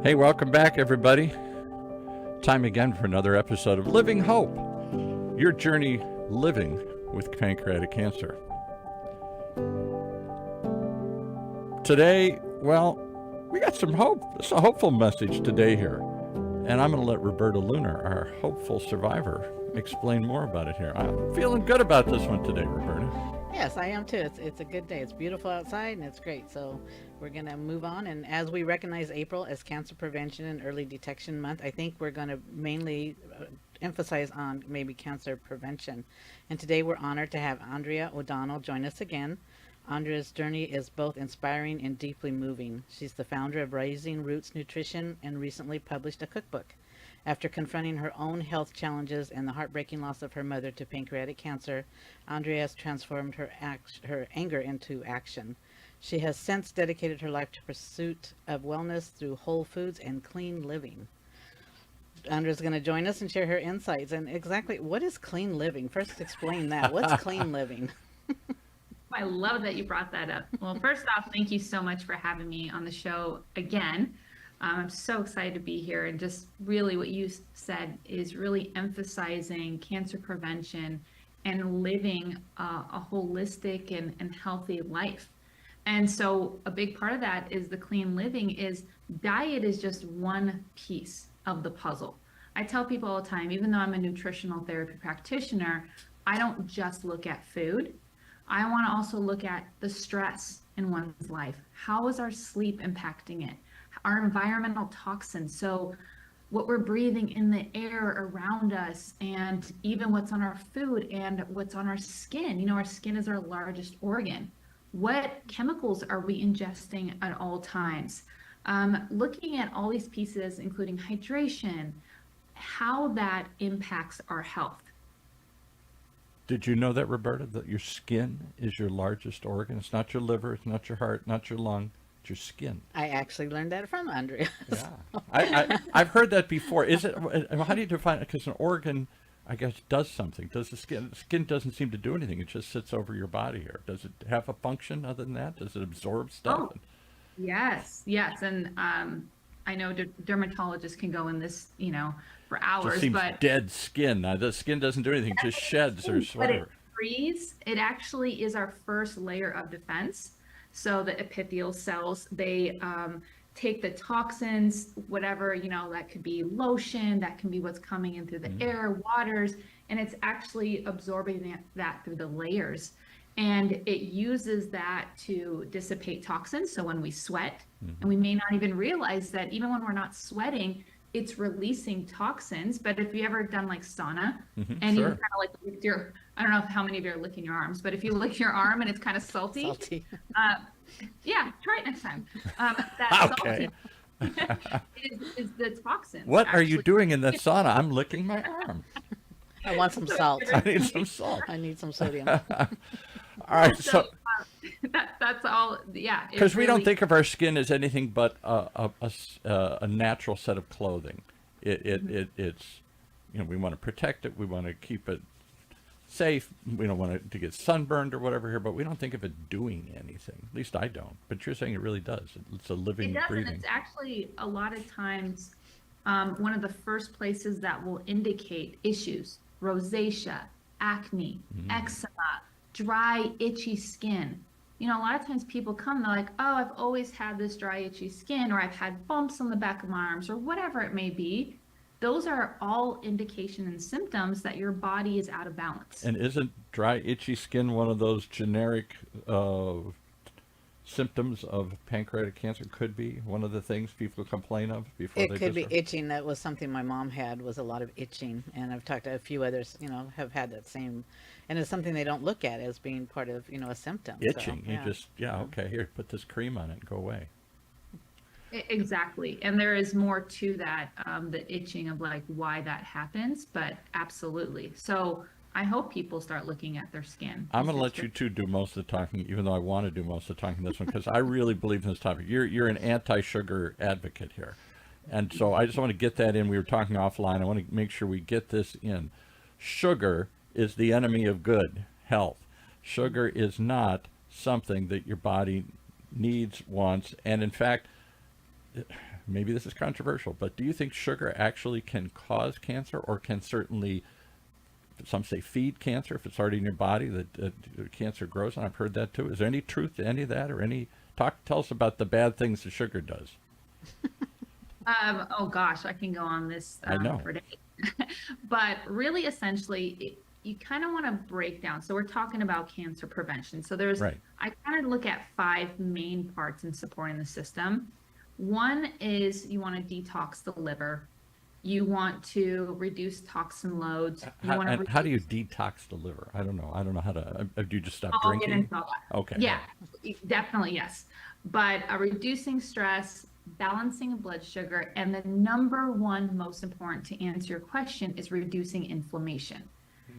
Hey, welcome back, everybody. Time again for another episode of Living Hope, your journey living with pancreatic cancer. Today, well, we got some hope. It's a hopeful message today here. And I'm going to let Roberta Lunar, our hopeful survivor, explain more about it here. I'm feeling good about this one today, Roberta. Yes, I am too. It's a good day. It's beautiful outside and it's great. So we're going to move on. And as we recognize April as Cancer Prevention and Early Detection Month, I think we're going to mainly emphasize on maybe cancer prevention. And today we're honored to have Andrea O'Donnell join us again. Andrea's journey is both inspiring and deeply moving. She's the founder of Raising Roots Nutrition and recently published a cookbook. After confronting her own health challenges and the heartbreaking loss of her mother to pancreatic cancer, Andrea has transformed her anger into action. She has since dedicated her life to pursuit of wellness through whole foods and clean living. Andrea's going to join us and share her insights. And exactly what is clean living? First, explain that. What's clean living? I love that you brought that up. Well, first off, thank you so much for having me on the show again. I'm so excited to be here, and just really what you said is really emphasizing cancer prevention and living a holistic and healthy life. And so a big part of that is the clean living. Is diet is just one piece of the puzzle. I tell people all the time, even though I'm a nutritional therapy practitioner, I don't just look at food. I want to also look at the stress in one's life. How is our sleep impacting it? Our environmental toxins, so what we're breathing in the air around us, and even what's on our food and what's on our skin. You know, our skin is our largest organ. What chemicals are we ingesting at all times? Looking at all these pieces, including hydration, how that impacts our health. Did you know that, Roberta, that your skin is your largest organ? It's not your liver, it's not your heart, not your lung. Your skin. I actually learned that from Andrea. Yeah, I've heard that before. Is it? How do you define it? Because an organ, I guess, does something. Does the skin? The skin doesn't seem to do anything. It just sits over your body here. Does it have a function other than that? Does it absorb stuff? Oh, yes, and I know dermatologists can go in this, for hours. Just seems but dead skin. The skin doesn't do anything. It just sheds or whatever. But it frees. It actually is our first layer of defense. So the epithelial cells, they take the toxins, whatever, that could be lotion, that can be what's coming in through the air, waters, and it's actually absorbing that through the layers. And it uses that to dissipate toxins. So when we sweat, and we may not even realize that even when we're not sweating, it's releasing toxins. But if you ever done like sauna and you kind of like lick your, I don't know how many of you are licking your arms, but if you lick your arm and it's kind of salty. Yeah, try it next time. That okay. is the toxins. What are you doing in the sauna? I'm licking my arm. I want some salt. I need some salt. I need some sodium. All right, so that's all. Yeah, because we don't think of our skin as anything but a natural set of clothing. It's we want to protect it. We want to keep it safe. We don't want it to get sunburned or whatever here, but we don't think of it doing anything. At least I don't. But you're saying it really does. It's a living, it does, breathing. And it's actually a lot of times one of the first places that will indicate issues: rosacea, acne, eczema, dry, itchy skin. A lot of times people come, they're like, oh, I've always had this dry, itchy skin, or I've had bumps on the back of my arms, or whatever it may be. Those are all indication and symptoms that your body is out of balance. And isn't dry, itchy skin one of those generic symptoms of pancreatic cancer? Could be one of the things people complain of before it could be itching. That was something my mom had, was a lot of itching, and I've talked to a few others, have had that same, and it's something they don't look at as being part of, a symptom. Itching. So, yeah. You just, okay, here, put this cream on it and go away. Exactly. And there is more to that, the itching of like why that happens, but absolutely. So I hope people start looking at their skin. I'm going to let you two do most of the talking, even though I want to do most of the talking in this one, because I really believe in this topic. You're an anti-sugar advocate here. And so I just want to get that in. We were talking offline. I want to make sure we get this in. Sugar is the enemy of good health. Sugar is not something that your body needs, wants, and in fact, maybe this is controversial, but do you think sugar actually can cause cancer, or can certainly, some say, feed cancer if it's already in your body, that cancer grows? And I've heard that too. Is there any truth to any of that, or tell us about the bad things that sugar does? Oh gosh, I can go on this I know. for days. But really, essentially, you kind of want to break down. So we're talking about cancer prevention. So Right. I kind of look at 5 main parts in supporting the system. One is you want to detox the liver. You want to reduce toxin loads. How do you detox the liver? I don't know. How to. Do you just stop I'll get drinking? into all that. Okay. Yeah, definitely, yes. But reducing stress, balancing of blood sugar, and the number one most important to answer your question is reducing inflammation.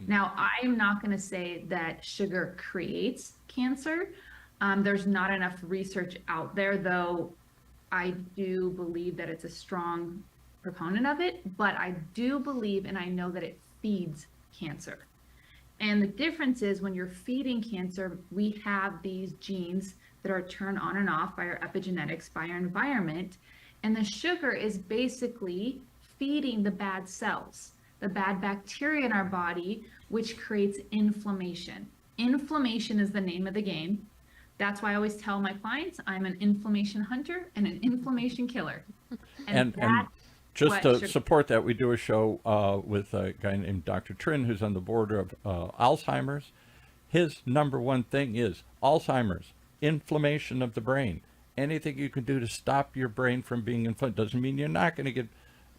Now, I am not going to say that sugar creates cancer. There's not enough research out there, though I do believe that it's a strong proponent of it, but I do believe and I know that it feeds cancer. And the difference is when you're feeding cancer, we have these genes that are turned on and off by our epigenetics, by our environment. And the sugar is basically feeding the bad cells, the bad bacteria in our body, which creates inflammation. Inflammation is the name of the game. That's why I always tell my clients I'm an inflammation hunter and an inflammation killer. And just to support that, we do a show with a guy named Dr. Trin, who's on the board of Alzheimer's. His number one thing is Alzheimer's, inflammation of the brain. Anything you can do to stop your brain from being inflamed doesn't mean you're not going to get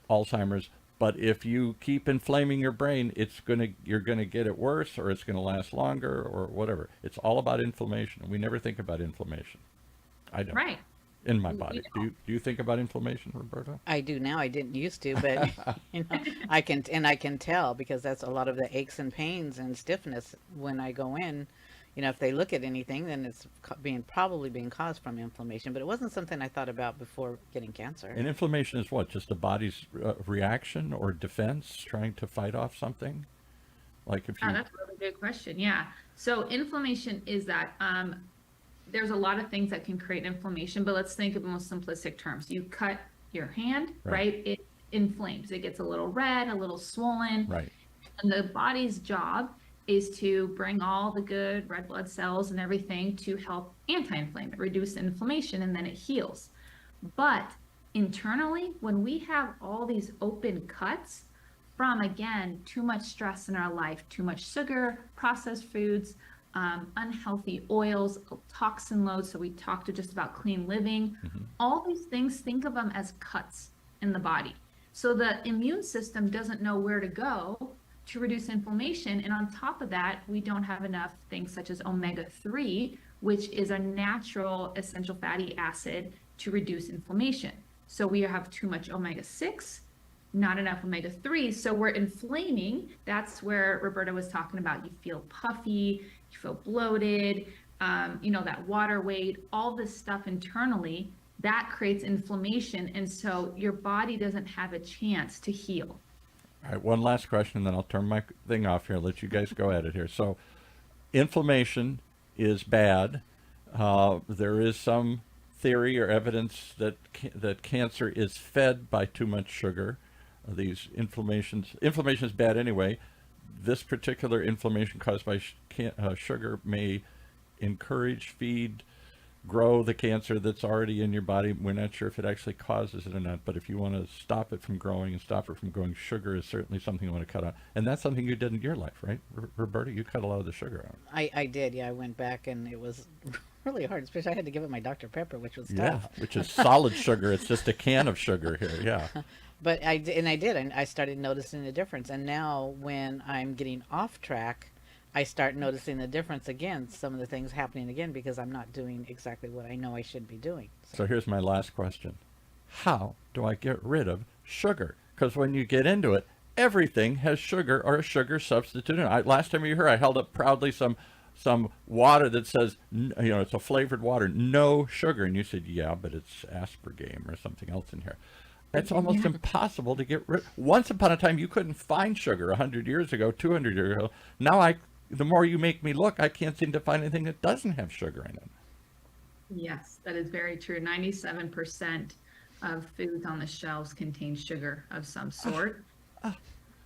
Alzheimer's, but if you keep inflaming your brain, you're going to get it worse, or it's going to last longer, or whatever. It's all about inflammation. We never think about inflammation. I don't. Right. In my body. Do you think about inflammation, Roberta? I do now. I didn't used to, but I can tell, because that's a lot of the aches and pains and stiffness when I go in. If they look at anything, then it's probably being caused from inflammation. But it wasn't something I thought about before getting cancer. And inflammation is what? Just the body's reaction or defense trying to fight off something? Like if you... that's a really good question. Yeah. So inflammation is that there's a lot of things that can create inflammation, but let's think of the most simplistic terms. You cut your hand, right? It inflames. It gets a little red, a little swollen. Right. And the body's job is to bring all the good red blood cells and everything to help anti-inflame it, reduce inflammation, and then it heals. But internally, when we have all these open cuts from, again, too much stress in our life, too much sugar, processed foods, unhealthy oils, toxin loads, so we talked just about clean living, all these things, think of them as cuts in the body. So the immune system doesn't know where to go to reduce inflammation. And on top of that, we don't have enough things such as omega-3, which is a natural essential fatty acid to reduce inflammation. So we have too much omega-6, not enough omega-3. So we're inflaming. That's where Roberta was talking about. You feel puffy, you feel bloated, that water weight, all this stuff internally, that creates inflammation. And so your body doesn't have a chance to heal. All right, one last question, then I'll turn my thing off here, let you guys go at it here. So inflammation is bad. There is some theory or evidence that cancer is fed by too much sugar. These inflammation is bad anyway. This particular inflammation caused by sugar may encourage, feed, grow the cancer that's already in your body. We're not sure if it actually causes it or not, but if you want to stop it from growing and stop it from growing, sugar is certainly something you want to cut out. And that's something you did in your life, right? Roberta, you cut a lot of the sugar out. I did, yeah. I went back and it was really hard, especially I had to give it my Dr. Pepper, which was Yeah, tough. which is solid sugar. It's just a can of sugar here, yeah. But I did, and I started noticing the difference. And now when I'm getting off track, I start noticing the difference again, some of the things happening again, because I'm not doing exactly what I know I should be doing. So here's my last question. How do I get rid of sugar? Because when you get into it, everything has sugar or a sugar substitute in it. Last time you were here, I held up proudly some water that says, it's a flavored water, no sugar. And you said, yeah, but it's aspartame or something else in here. It's almost impossible to get rid. Once upon a time, you couldn't find sugar 100 years ago, 200 years ago. Now the more you make me look, I can't seem to find anything that doesn't have sugar in it. Yes, that is very true. 97% of foods on the shelves contain sugar of some sort. So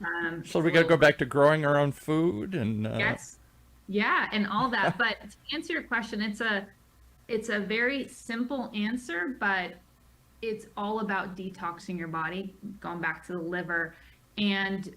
we It's a got to go little back to growing our own food and yes, yeah, and all that. But to answer your question, it's a very simple answer, but it's all about detoxing your body, going back to the liver, and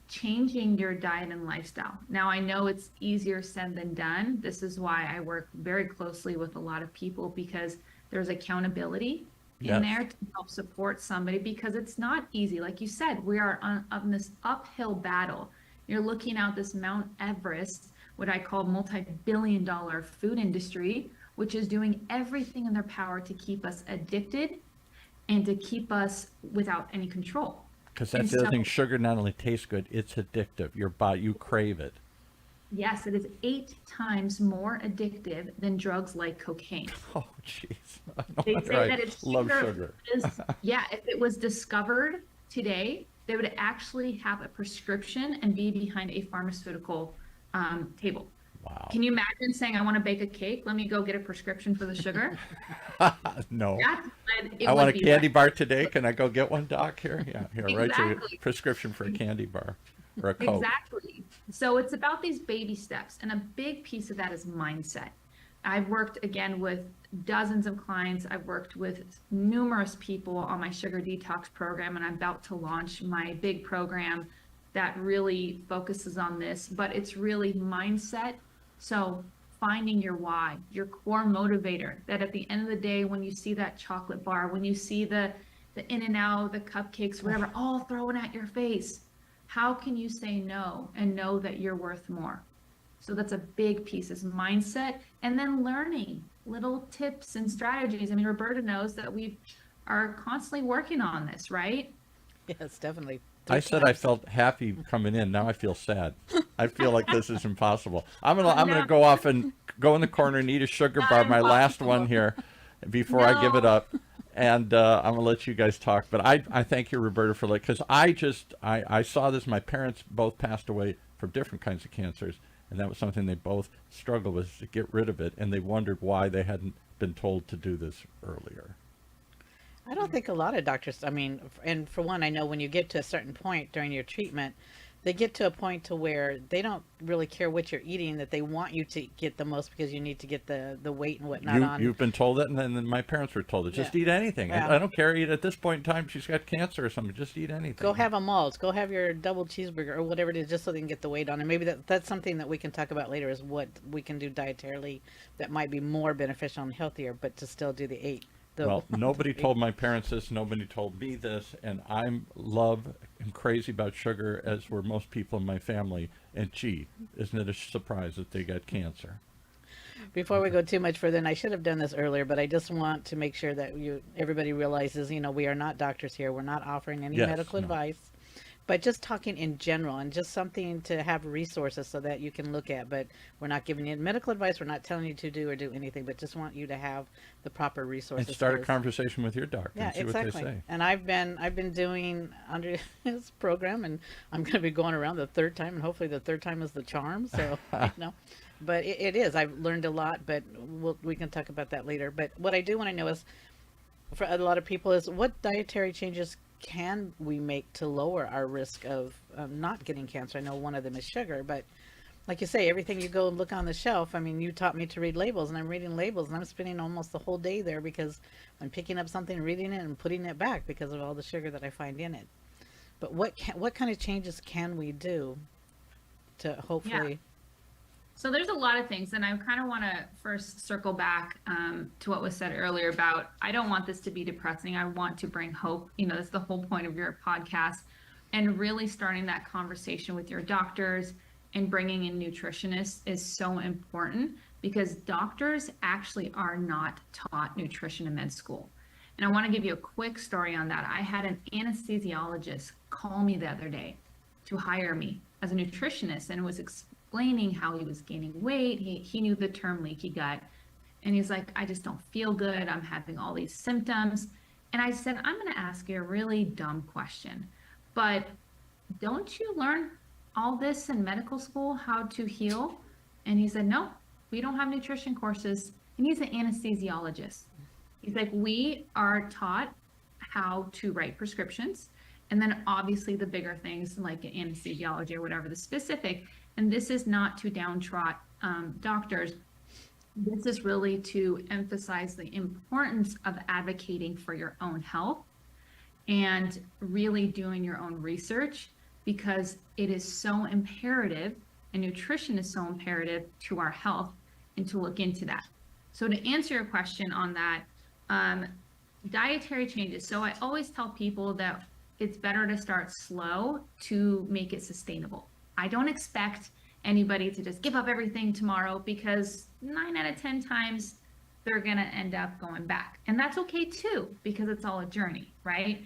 changing your diet and lifestyle. Now, I know it's easier said than done. This is why I work very closely with a lot of people, because there's accountability in yes. there to help support somebody, because it's not easy. Like you said, we are on this uphill battle. You're looking out this Mount Everest, what I call multi-billion-dollar food industry, which is doing everything in their power to keep us addicted and to keep us without any control. Because And that's the other so, thing. Sugar not only tastes good, it's addictive. Your body, you crave it. yes, it is 8 times more addictive than drugs like cocaine. Oh, jeez. No They wonder say I that it's love sugar. sugar. Yeah, if it was discovered today, they would actually have a prescription and be behind a pharmaceutical table. Wow. Can you imagine saying, I want to bake a cake? Let me go get a prescription for the sugar. No. That's what it I would want a be candy like. bar today. Can I go get one, Doc? Here, yeah, here, write you a Exactly. prescription for a candy bar or a Coke. Exactly. So it's about these baby steps. And a big piece of that is mindset. I've worked again with dozens of clients. I've worked with numerous people on my sugar detox program, and I'm about to launch my big program that really focuses on this. But it's really mindset. So finding your why, your core motivator, that at the end of the day, when you see that chocolate bar, when you see the In-N-Out, the cupcakes, whatever, all thrown at your face, how can you say no and know that you're worth more? So that's a big piece, is mindset, and then learning little tips and strategies. I mean, Roberta knows that we are constantly working on this, right? Yes, definitely. I Three said I times. felt happy coming in. Now I feel sad. I feel like this is impossible. I'm No, gonna go off and go in the corner and eat a sugar not bar, my last impossible. one here, before I give it No. up. And I'm gonna let you guys talk. But I thank you, Roberta, for because I saw this. My parents both passed away from different kinds of cancers, and that was something they both struggled with, to get rid of it, and they wondered why they hadn't been told to do this earlier. I don't think a lot of doctors, I mean, and for one, I know when you get to a certain point during your treatment, they get to a point to where they don't really care what you're eating, that they want you to get the most because you need to get the weight and whatnot on. You've been told it, and then my parents were told it. Just Yeah. eat anything. Yeah. I don't care. Eat at this point in time. She's got cancer or something. Just eat anything. Go have a malts, go have your double cheeseburger or whatever it is, just so they can get the weight on. And maybe that's something that we can talk about later, is what we can do dietarily that might be more beneficial and healthier, but to still do the eight. Well, nobody told my parents this. Nobody told me this, and I'm crazy about sugar, as were most people in my family. And gee, isn't it a surprise that they got cancer? Before we go too much further, and I should have done this earlier, but I just want to make sure that everybody realizes, we are not doctors here. We're not offering any Yes, medical no. advice, but just talking in general and just something to have resources so that you can look at. But we're not giving you medical advice. We're not telling you to do or do anything, but just want you to have the proper resources. And start a because- conversation with your doctor Yeah, and see exactly. what they say. And I've been doing under his program, and I'm going to be going around the third time, and hopefully the third time is the charm. So but it is. I've learned a lot, but we can talk about that later. But what I do want to know is, for a lot of people, is what dietary changes can we make to lower our risk of not getting cancer? I know one of them is sugar, but like you say, everything you go and look on the shelf. I mean, you taught me to read labels, and I'm reading labels, and I'm spending almost the whole day there because I'm picking up something, reading it, and putting it back because of all the sugar that I find in it. But what kind of changes can we do to hopefully? So there's a lot of things, and I kind of want to first circle back to what was said earlier about, I don't want this to be depressing. I want to bring hope. That's the whole point of your podcast, and really starting that conversation with your doctors and bringing in nutritionists is so important, because doctors actually are not taught nutrition in med school. And I want to give you a quick story on that. I had an anesthesiologist call me the other day to hire me as a nutritionist, and was explaining how he was gaining weight. He knew the term leaky gut. And he's like, I just don't feel good. I'm having all these symptoms. And I said, I'm going to ask you a really dumb question, but don't you learn all this in medical school, how to heal? And he said, no, we don't have nutrition courses. And he's an anesthesiologist. He's like, we are taught how to write prescriptions. And then obviously the bigger things like anesthesiology or whatever the specific. And this is not to downtrot doctors. This is really to emphasize the importance of advocating for your own health and really doing your own research, because it is so imperative, and nutrition is so imperative to our health, and to look into that. So to answer your question on that, dietary changes. So I always tell people that it's better to start slow to make it sustainable. I don't expect anybody to just give up everything tomorrow, because 9 out of 10 times they're going to end up going back. And that's okay too, because it's all a journey, right?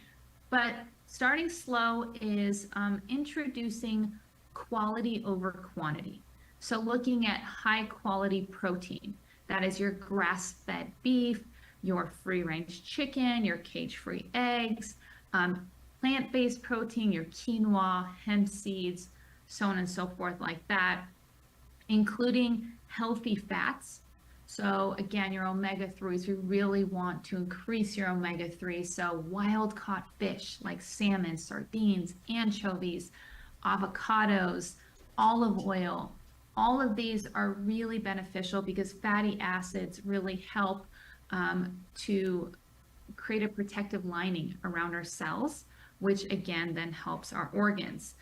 But starting slow is introducing quality over quantity. So looking at high quality protein, that is your grass-fed beef, your free-range chicken, your cage-free eggs, plant-based protein, your quinoa, hemp seeds, so on and so forth like that, including healthy fats. So again, your omega-3s, we really want to increase your omega-3. So wild-caught fish like salmon, sardines, anchovies, avocados, olive oil, all of these are really beneficial because fatty acids really help to create a protective lining around our cells, which again then helps our organs.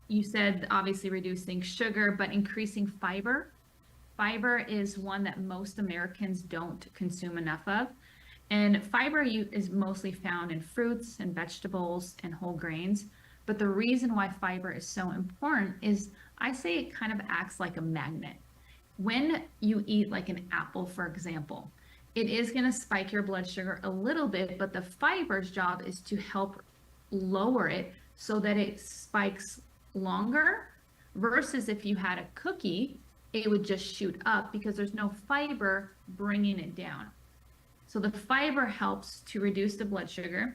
You said obviously reducing sugar, but increasing fiber. Fiber is one that most Americans don't consume enough of. And fiber is mostly found in fruits and vegetables and whole grains. But the reason why fiber is so important is I say it kind of acts like a magnet. When you eat like an apple, for example, it is going to spike your blood sugar a little bit, but the fiber's job is to help lower it so that it spikes longer, versus if you had a cookie, it would just shoot up because there's no fiber bringing it down. So the fiber helps to reduce the blood sugar.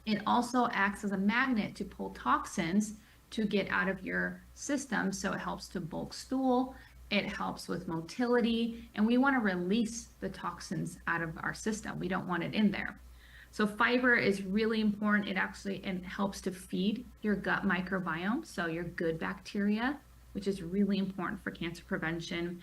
It also acts as a magnet to pull toxins to get out of your system. So it helps to bulk stool, it helps with motility, and we want to release the toxins out of our system. We don't want it in there. So fiber is really important. It actually helps to feed your gut microbiome, so your good bacteria, which is really important for cancer prevention.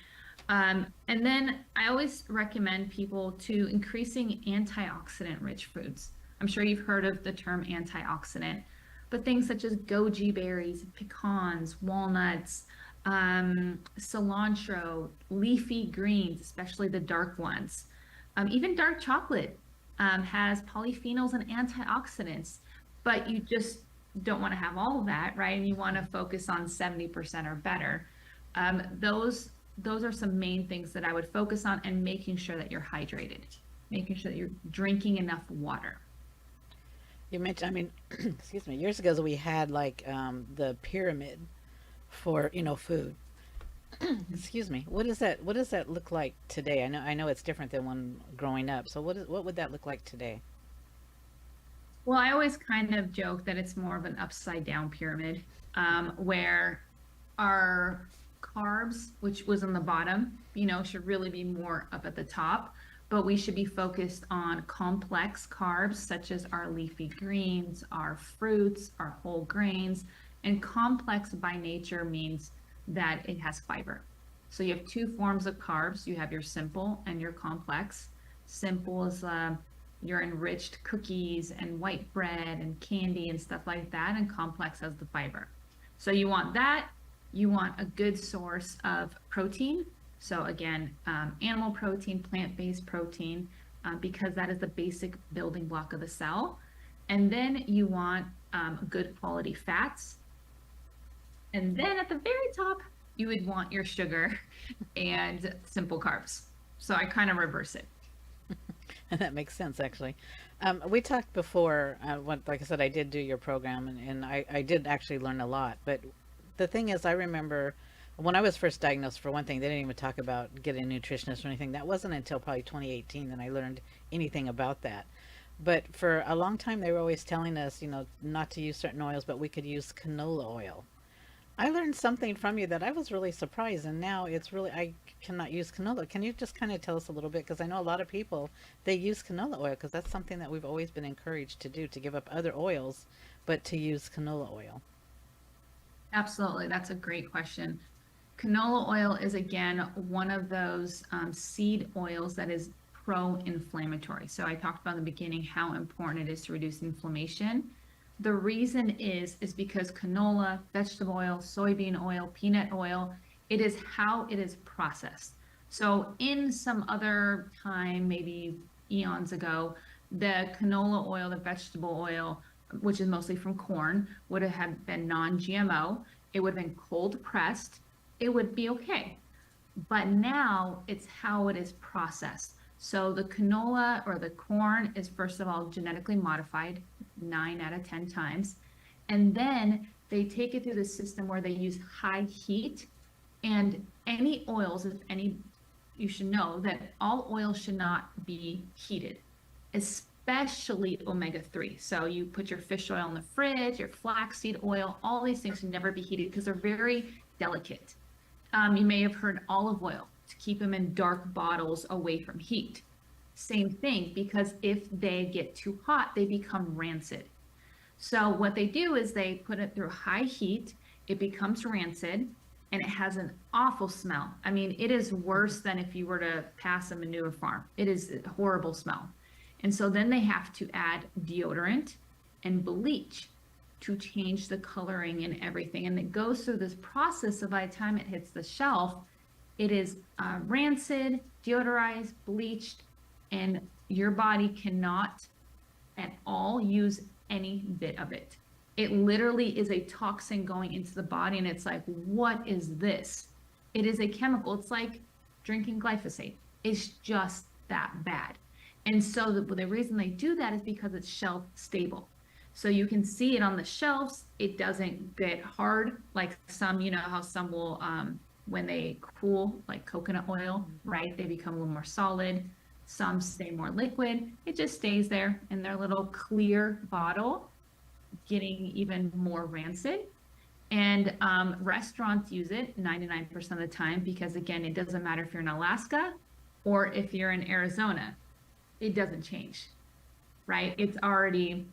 And then I always recommend people to increasing antioxidant-rich foods. I'm sure you've heard of the term antioxidant, but things such as goji berries, pecans, walnuts, cilantro, leafy greens, especially the dark ones. Even dark chocolate has polyphenols and antioxidants, but you just don't want to have all of that, right? And you want to focus on 70% or better. Those are some main things that I would focus on, and making sure that you're hydrated, making sure that you're drinking enough water. You mentioned, I mean, excuse me, years ago we had like the pyramid for, food. Excuse me. What does that look like today? I know it's different than when growing up. So what would that look like today? Well, I always kind of joke that it's more of an upside down pyramid, where our carbs, which was on the bottom, should really be more up at the top. But we should be focused on complex carbs, such as our leafy greens, our fruits, our whole grains. And complex by nature means that it has fiber. So you have two forms of carbs. You have your simple and your complex. Simple is your enriched cookies and white bread and candy and stuff like that. And complex has the fiber. So you want that. You want a good source of protein. So again, animal protein, plant-based protein, because that is the basic building block of the cell. And then you want good quality fats. And then at the very top, you would want your sugar and simple carbs. So I kind of reverse it. That makes sense, actually. We talked before, like I said, I did do your program, and I did actually learn a lot. But the thing is, I remember when I was first diagnosed, for one thing, they didn't even talk about getting a nutritionist or anything. That wasn't until probably 2018 that I learned anything about that. But for a long time, they were always telling us, not to use certain oils, but we could use canola oil. I learned something from you that I was really surprised, and now it's really, I cannot use canola. Can you just kind of tell us a little bit? Because I know a lot of people, they use canola oil because that's something that we've always been encouraged to do, to give up other oils, but to use canola oil. Absolutely. That's a great question. Canola oil is, again, one of those seed oils that is pro-inflammatory. So I talked about in the beginning how important it is to reduce inflammation. The reason is because canola, vegetable oil, soybean oil, peanut oil, it is how it is processed. So in some other time, maybe eons ago, the canola oil, the vegetable oil, which is mostly from corn, would have had been non-GMO. It would have been cold pressed. It would be okay. But now it's how it is processed. So the canola or the corn is, first of all, genetically modified 9 out of 10 times. And then they take it through the system where they use high heat. And any oils, if any, you should know that all oils should not be heated, especially omega-3. So you put your fish oil in the fridge, your flaxseed oil, all these things should never be heated because they're very delicate. You may have heard olive oil to keep them in dark bottles away from heat. Same thing, because if they get too hot, they become rancid. So what they do is they put it through high heat, it becomes rancid, and it has an awful smell. I mean, it is worse than if you were to pass a manure farm. It is a horrible smell. And so then they have to add deodorant and bleach to change the coloring and everything. And it goes through this process. So by the time it hits the shelf, it is rancid, deodorized, bleached, and your body cannot at all use any bit of it. It literally is a toxin going into the body, and it's like, what is this? It is a chemical. It's like drinking glyphosate. It's just that bad. And so the reason they do that is because it's shelf stable. So you can see it on the shelves. It doesn't get hard like some, you know, how some will, when they cool, like coconut oil, right? They become a little more solid. Some stay more liquid. It just stays there in their little clear bottle, getting even more rancid. And restaurants use it 99% of the time because, again, it doesn't matter if you're in Alaska or if you're in Arizona. It doesn't change, right? It's already,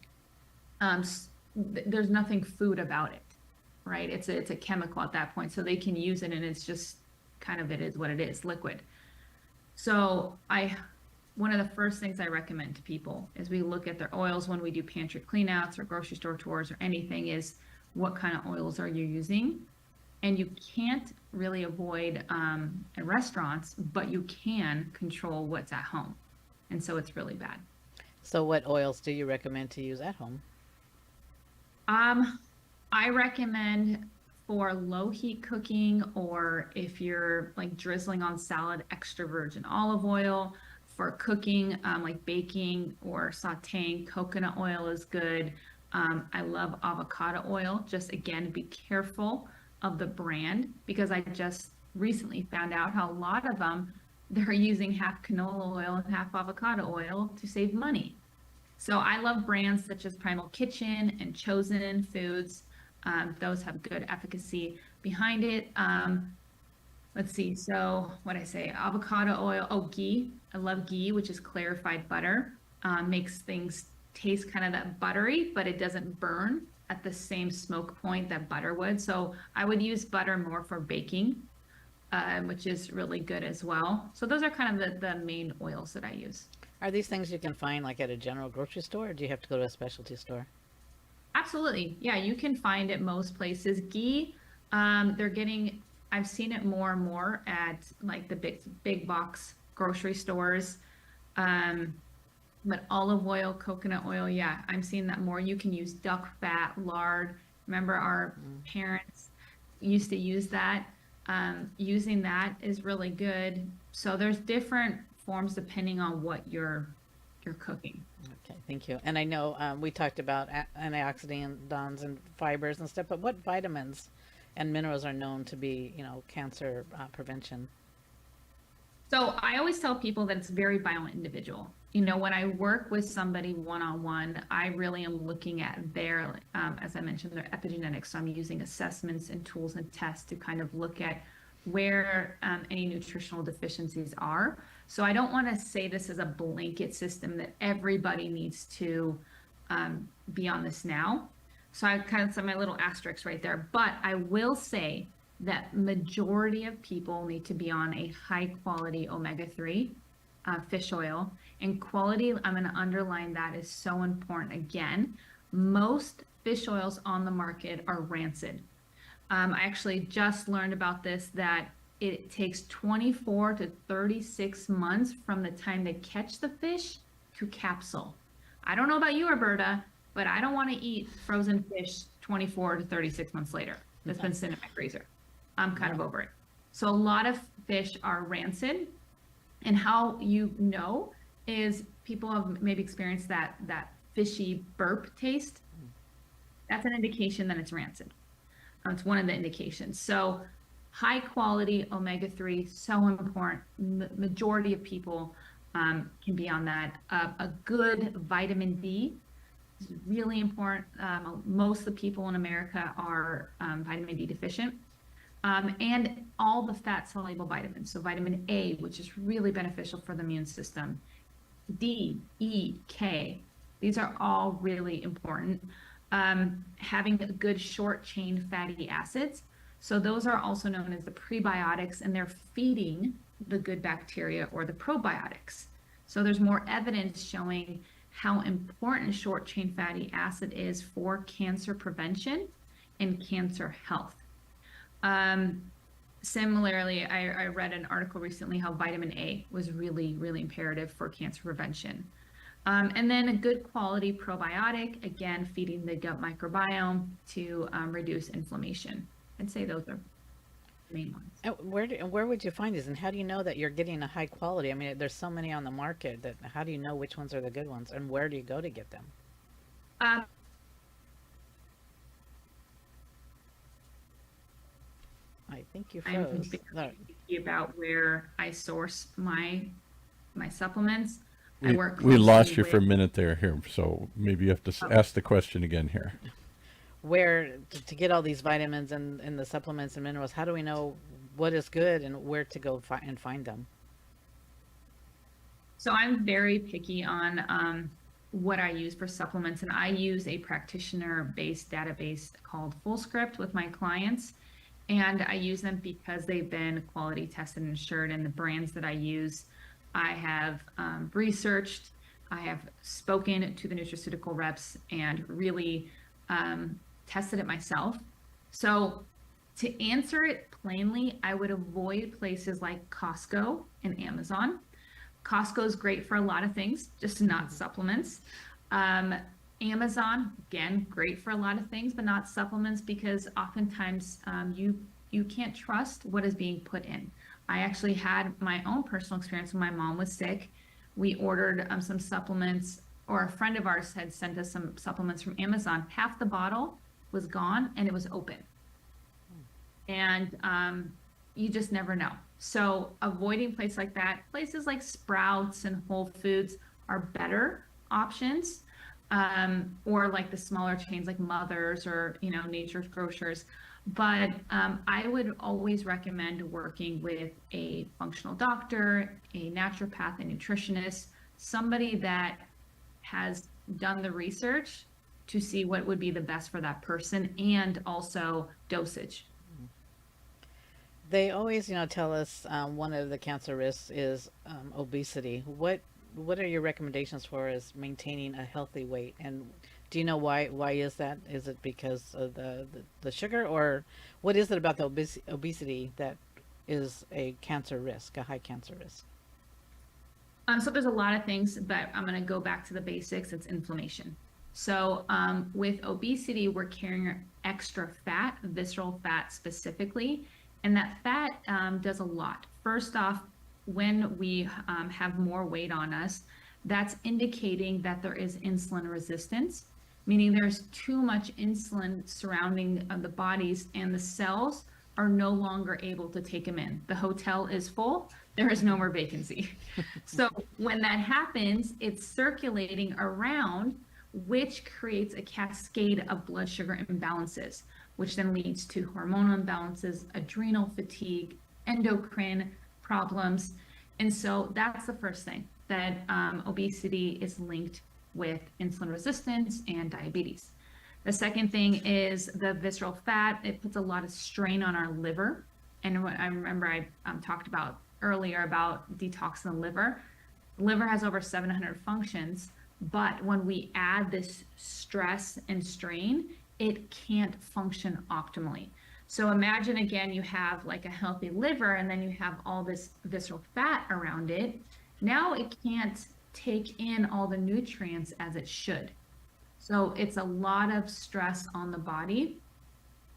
there's nothing food about it, right? It's a chemical at that point. So they can use it, and it's just kind of, it is what it is, liquid. So one of the first things I recommend to people is we look at their oils when we do pantry cleanouts or grocery store tours or anything, is what kind of oils are you using? And you can't really avoid at restaurants, but you can control what's at home. And so it's really bad. So what oils do you recommend to use at home? I recommend for low heat cooking, or if you're like drizzling on salad, extra virgin olive oil. For cooking, like baking or sauteing, coconut oil is good. I love avocado oil. Just again, be careful of the brand, because I just recently found out how a lot of them, they're using half canola oil and half avocado oil to save money. So I love brands such as Primal Kitchen and Chosen Foods. Those have good efficacy behind it. Let's see. So what I say, avocado oil. Oh, ghee. I love ghee, which is clarified butter. Makes things taste kind of that buttery, but it doesn't burn at the same smoke point that butter would. So I would use butter more for baking, which is really good as well. So those are kind of the main oils that I use. Are these things you can find like at a general grocery store, or do you have to go to a specialty store? Absolutely. Yeah, you can find it most places. Ghee, I've seen it more and more at like the big box grocery stores. But olive oil, coconut oil, yeah, I'm seeing that more. You can use duck fat, lard. Remember our parents used to use that. Using that is really good. So there's different forms depending on what you're cooking. Okay, thank you. And I know we talked about antioxidants and fibers and stuff, but what vitamins and minerals are known to be, cancer prevention? So I always tell people that it's very bio individual. when I work with somebody one-on-one, I really am looking at their, as I mentioned, their epigenetics. So I'm using assessments and tools and tests to kind of look at where any nutritional deficiencies are. So I don't want to say this is a blanket system that everybody needs to be on this now. So I kind of set my little asterisks right there. But I will say that majority of people need to be on a high quality omega-3 fish oil. And quality, I'm going to underline that, is so important. Again, most fish oils on the market are rancid. I actually just learned about this, that it takes 24 to 36 months from the time they catch the fish to capsule. I don't know about you, Roberta, but I don't want to eat frozen fish 24 to 36 months later that's been sitting in my freezer. I'm kind of over it. So a lot of fish are rancid. And how you know is people have maybe experienced that fishy burp taste. That's an indication that it's rancid. It's one of the indications. So high quality omega-3, so important. Majority of people can be on that. A good vitamin D is really important. Most of the people in America are vitamin D deficient. And all the fat soluble vitamins. So vitamin A, which is really beneficial for the immune system. D, E, K. These are all really important. Having a good short chain fatty acids. So those are also known as the prebiotics, and they're feeding the good bacteria or the probiotics. So there's more evidence showing how important short chain fatty acid is for cancer prevention and cancer health. Similarly, I read an article recently how vitamin A was really, really imperative for cancer prevention. And then a good quality probiotic, again, feeding the gut microbiome to reduce inflammation. I'd say those are the main ones. And where would you find these, and how do you know that you're getting a high quality? I mean, there's so many on the market that how do you know which ones are the good ones, and where do you go to get them? I think you I'm froze. very picky about where I source my supplements. I We, work we lost closely you for a with- minute there here, so maybe you have to ask the question again here. Where to get all these vitamins and the supplements and minerals? How do we know what is good and where to go and find them? So I'm very picky on what I use for supplements, and I use a practitioner-based database called FullScript with my clients, and I use them because they've been quality tested and assured. And the brands that I use, I have researched, I have spoken to the nutraceutical reps, and really tested it myself. So to answer it plainly, I would avoid places like Costco and Amazon. Costco is great for a lot of things, just not supplements. Amazon, again, great for a lot of things, but not supplements, because oftentimes you can't trust what is being put in. I actually had my own personal experience when my mom was sick. We ordered some supplements, or a friend of ours had sent us some supplements from Amazon. Half the bottle was gone and it was open. And you just never know. So avoiding places like that, places like Sprouts and Whole Foods are better options, or like the smaller chains like Mother's or Nature's Grocers. But I would always recommend working with a functional doctor, a naturopath, a nutritionist, somebody that has done the research to see what would be the best for that person, and also dosage. They always, tell us one of the cancer risks is obesity. What are your recommendations for us maintaining a healthy weight? And do you know why is that? Is it because of the sugar, or what is it about the obesity that is a cancer risk, a high cancer risk? So there's a lot of things, but I'm going to go back to the basics. It's inflammation. So with obesity, we're carrying extra fat, visceral fat specifically, and that fat does a lot. First off, when we have more weight on us, that's indicating that there is insulin resistance, meaning there's too much insulin surrounding the bodies, and the cells are no longer able to take them in. The hotel is full, there is no more vacancy. So when that happens, it's circulating around, which creates a cascade of blood sugar imbalances, which then leads to hormonal imbalances, adrenal fatigue, endocrine problems. And so that's the first thing, that obesity is linked with insulin resistance and diabetes. The second thing is the visceral fat. It puts a lot of strain on our liver. And what I remember I talked about earlier about detoxing the liver. The liver has over 700 functions, but when we add this stress and strain, it can't function optimally. So imagine again, you have like a healthy liver and then you have all this visceral fat around it. Now it can't take in all the nutrients as it should. So it's a lot of stress on the body.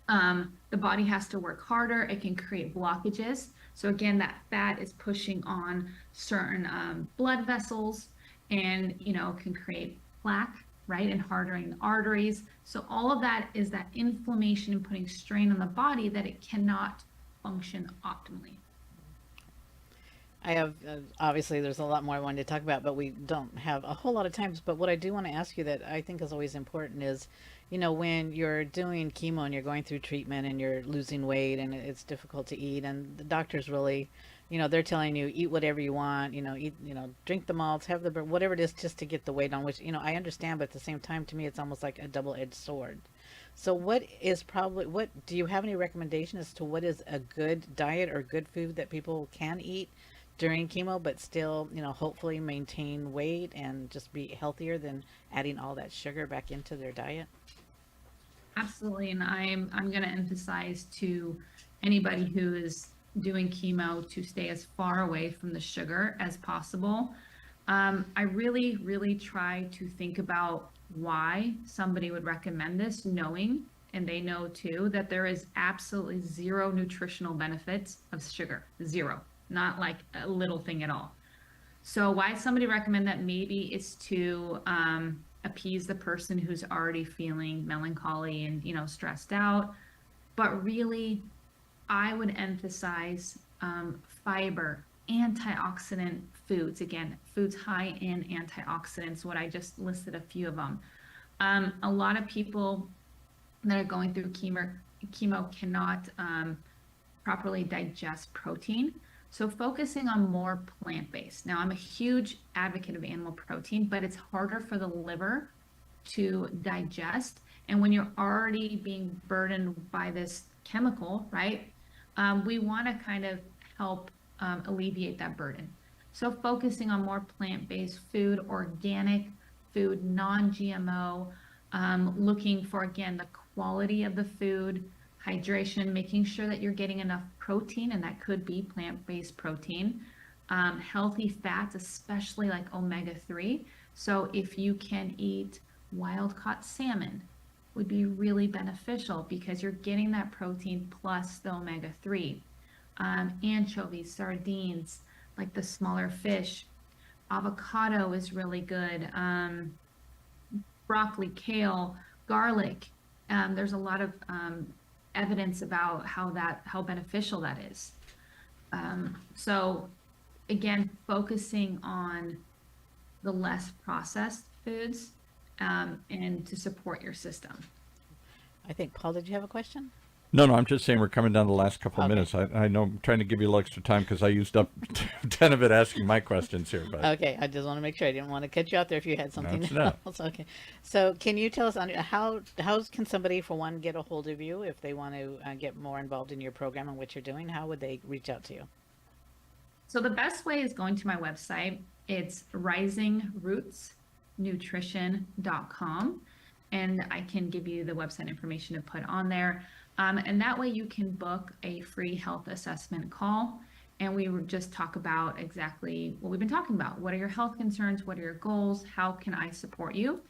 The body has to work harder. It can create blockages. So again, that fat is pushing on certain blood vessels and, can create plaque, right? And hardening the arteries. So all of that is that inflammation and putting strain on the body that it cannot function optimally. I have, obviously, there's a lot more I wanted to talk about, but we don't have a whole lot of times. But what I do want to ask you that I think is always important is, when you're doing chemo and you're going through treatment and you're losing weight and it's difficult to eat, and the doctors really, they're telling you, eat whatever you want, eat, drink the malts, have the, whatever it is, just to get the weight on, which, I understand, but at the same time, to me, it's almost like a double-edged sword. So what do you have any recommendation as to what is a good diet or good food that people can eat during chemo, but still, hopefully maintain weight and just be healthier than adding all that sugar back into their diet? Absolutely. And I'm going to emphasize to anybody who is doing chemo to stay as far away from the sugar as possible. I really, really try to think about why somebody would recommend this, knowing, and they know too, that there is absolutely zero nutritional benefits of sugar. Zero. Not like a little thing at all. So why somebody recommend that maybe is to appease the person who's already feeling melancholy and stressed out. But really, I would emphasize fiber, antioxidant foods. Again, foods high in antioxidants. What I just listed a few of them. A lot of people that are going through chemo cannot properly digest protein. So focusing on more plant-based. Now, I'm a huge advocate of animal protein, but it's harder for the liver to digest. And when you're already being burdened by this chemical, right, we want to kind of help alleviate that burden. So focusing on more plant-based food, organic food, non-GMO, looking for, again, the quality of the food, hydration, making sure that you're getting enough protein, and that could be plant-based protein, healthy fats, especially like omega-3. So if you can eat wild-caught salmon, would be really beneficial because you're getting that protein plus the omega-3. Anchovies, sardines, like the smaller fish. Avocado is really good. Broccoli, kale, garlic. There's a lot of evidence about how beneficial that is. So again, focusing on the less processed foods and to support your system. I think, Paul, did you have a question? No, I'm just saying we're coming down to the last couple of Okay. minutes. I know I'm trying to give you a little extra time because I used up 10 of it asking my questions here. But Okay, I just want to make sure. I didn't want to cut you out there if you had something That's enough. else. Okay. So can you tell us, Andrea, how can somebody, for one, get a hold of you if they want to get more involved in your program and what you're doing? How would they reach out to you? So the best way is going to my website. It's risingrootsnutrition.com. And I can give you the website information to put on there. And that way you can book a free health assessment call. And we would just talk about exactly what we've been talking about. What are your health concerns? What are your goals? How can I support you?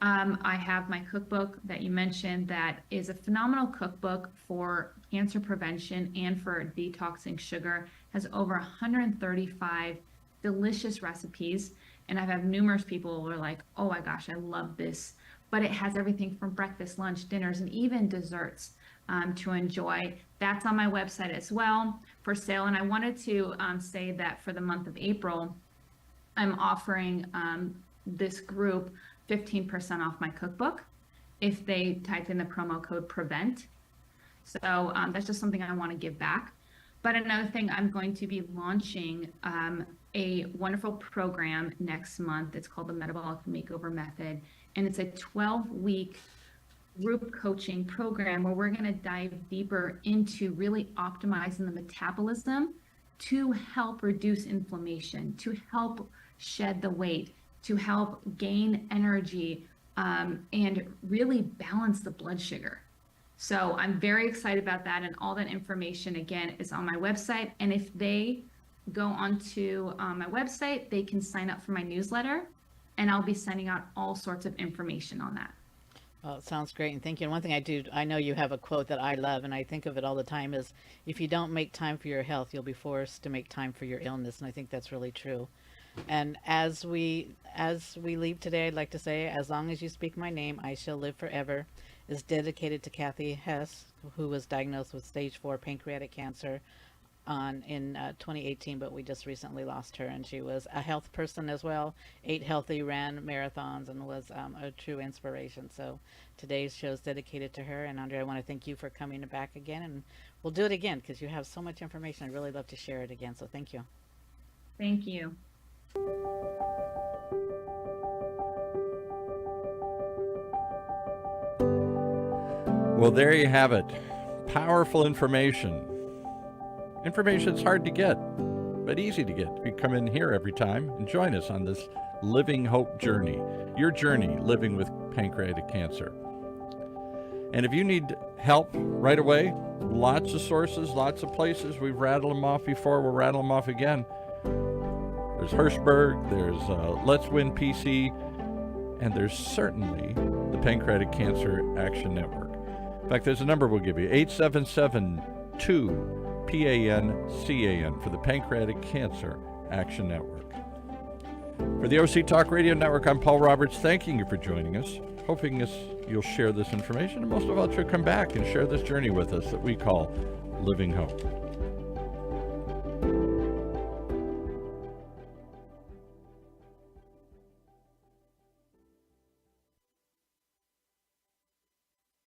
I have my cookbook that you mentioned that is a phenomenal cookbook for cancer prevention and for detoxing sugar. Has over 135 delicious recipes. And I've had numerous people who are like, oh my gosh, I love this but it has everything from breakfast, lunch, dinners, and even desserts to enjoy. That's on my website as well for sale. And I wanted to say that for the month of April, I'm offering this group 15% off my cookbook if they type in the promo code PREVENT. So that's just something I want to give back. But another thing, I'm going to be launching a wonderful program next month. It's called the Metabolic Makeover Method. And it's a 12-week group coaching program where we're going to dive deeper into really optimizing the metabolism to help reduce inflammation, to help shed the weight, to help gain energy, and really balance the blood sugar. So I'm very excited about that, and all that information, again, is on my website. And if they go onto my website, they can sign up for my newsletter, and I'll be sending out all sorts of information on that. Well, it sounds great, and thank you. And one thing I know you have a quote that I love, and I think of it all the time, is if you don't make time for your health, you'll be forced to make time for your illness, and I think that's really true. And as we leave today, I'd like to say, as long as you speak my name, I shall live forever, is dedicated to Kathy Hess, who was diagnosed with stage 4 pancreatic cancer in 2018, but we just recently lost her. And she was a health person as well, ate healthy, ran marathons, and was a true inspiration. So today's show is dedicated to her. And Andrea, I want to thank you for coming back again, and we'll do it again because you have so much information. I'd really love to share it again. So thank you. Thank you. Well, there you have it. Powerful information. Information's hard to get, but easy to get. You come in here every time and join us on this Living Hope journey, your journey living with pancreatic cancer. And if you need help right away, lots of sources, lots of places. We've rattled them off before. We'll rattle them off again. There's Hirschberg, there's Let's Win PC, and there's certainly the Pancreatic Cancer Action Network. In fact, there's a number we'll give you, 877-2-PAN-CAN for the Pancreatic Cancer Action Network. For the OC Talk Radio Network, I'm Paul Roberts, thanking you for joining us, hoping you'll share this information, and most of all, you'll come back and share this journey with us that we call Living Hope.